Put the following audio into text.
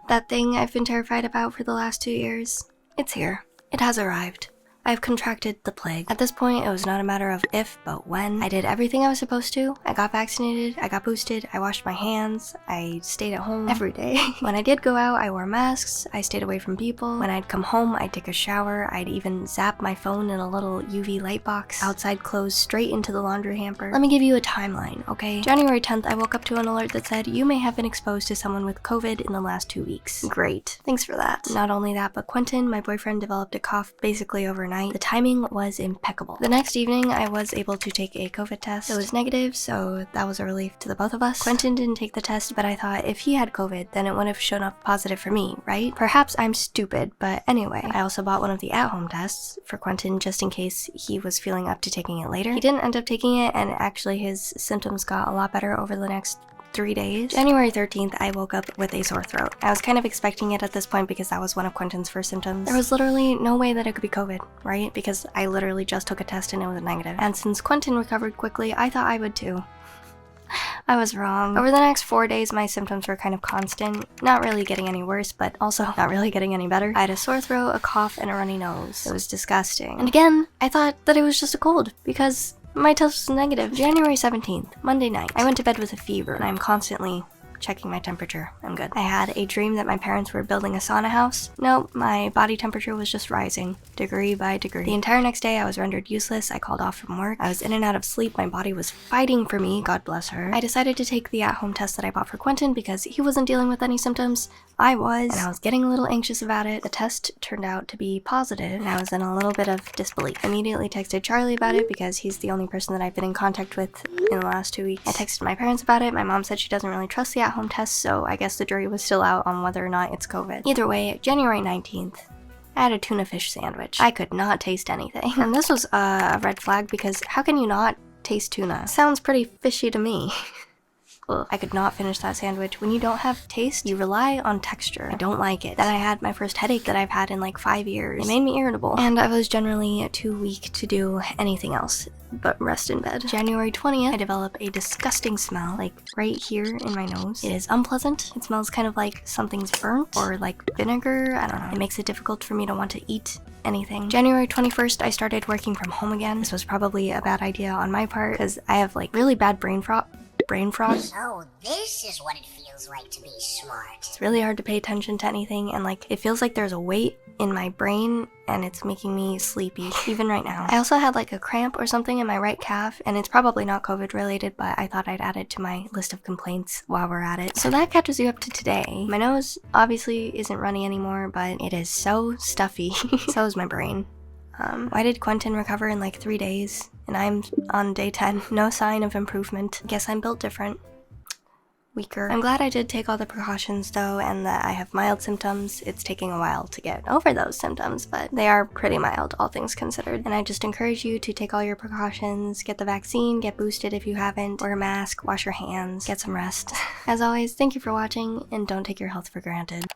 That thing I've been terrified about for the last 2 years, it's here. It has arrived. I've contracted the plague. At this point, it was not a matter of if, but when. I did everything I was supposed to. I got vaccinated, I got boosted, I washed my hands, I stayed at home every day. When I did go out, I wore masks, I stayed away from people. When I'd come home, I'd take a shower, I'd even zap my phone in a little UV light box. Outside clothes straight into the laundry hamper. Let me give you a timeline, okay? January 10th, I woke up to an alert that said, you may have been exposed to someone with COVID in the last 2 weeks. Great. Thanks for that. Not only that, but Quentin, my boyfriend, developed a cough basically overnight. The timing was impeccable. The next evening, I was able to take a COVID test. It was negative, so that was a relief to the both of us. Quentin didn't take the test, but I thought if he had COVID, then it would have shown up positive for me, right? Perhaps I'm stupid, but anyway. I also bought one of the at-home tests for Quentin just in case he was feeling up to taking it later. He didn't end up taking it, and actually his symptoms got a lot better over the next 3 days. January 13th, I woke up with a sore throat. I was kind of expecting it at this point because that was one of Quentin's first symptoms. There was literally no way that it could be COVID, right? Because I literally just took a test and it was negative. And since Quentin recovered quickly, I thought I would too. I was wrong. Over the next 4 days, my symptoms were kind of constant, not really getting any worse, but also not really getting any better. I had a sore throat, a cough, and a runny nose. It was disgusting. And again, I thought that it was just a cold because my test was negative. January 17th, Monday night. I went to bed with a fever, and I'm constantly checking my temperature. I'm good. I had a dream that my parents were building a sauna house. Nope, my body temperature was just rising, degree by degree. The entire next day I was rendered useless. I called off from work. I was in and out of sleep. My body was fighting for me, God bless her. I decided to take the at-home test that I bought for Quentin because he wasn't dealing with any symptoms. I was, and I was getting a little anxious about it. The test turned out to be positive, and I was in a little bit of disbelief. I immediately texted Charlie about it because he's the only person that I've been in contact with in the last 2 weeks. I texted my parents about it. My mom said she doesn't really trust the at-home test, so I guess the jury was still out on whether or not it's COVID. Either way, January 19th, I had a tuna fish sandwich. I could not taste anything. And this was a red flag because how can you not taste tuna? Sounds pretty fishy to me. Ugh. I could not finish that sandwich. When you don't have taste, you rely on texture. I don't like it. Then I had my first headache that I've had in like 5 years. It made me irritable. And I was generally too weak to do anything else but rest in bed. January 20th, I developed a disgusting smell, like right here in my nose. It is unpleasant. It smells kind of like something's burnt or like vinegar. I don't know. It makes it difficult for me to want to eat anything. January 21st, I started working from home again. This was probably a bad idea on my part because I have like really bad brain fog. So this is what it feels like to be smart. It's really hard to pay attention to anything, and like it feels like there's a weight in my brain and it's making me sleepy even right now. I also had like a cramp or something in my right calf, and it's probably not COVID related, but I thought I'd add it to my list of complaints while we're at it. So that catches you up to today. My nose obviously isn't runny anymore, but it is so stuffy. So is my brain. Why did Quentin recover in like 3 days? And I'm on day 10. No sign of improvement. Guess I'm built different. Weaker. I'm glad I did take all the precautions though, and that I have mild symptoms. It's taking a while to get over those symptoms, but they are pretty mild, all things considered. And I just encourage you to take all your precautions, get the vaccine, get boosted if you haven't, wear a mask, wash your hands, get some rest. As always, thank you for watching, and don't take your health for granted.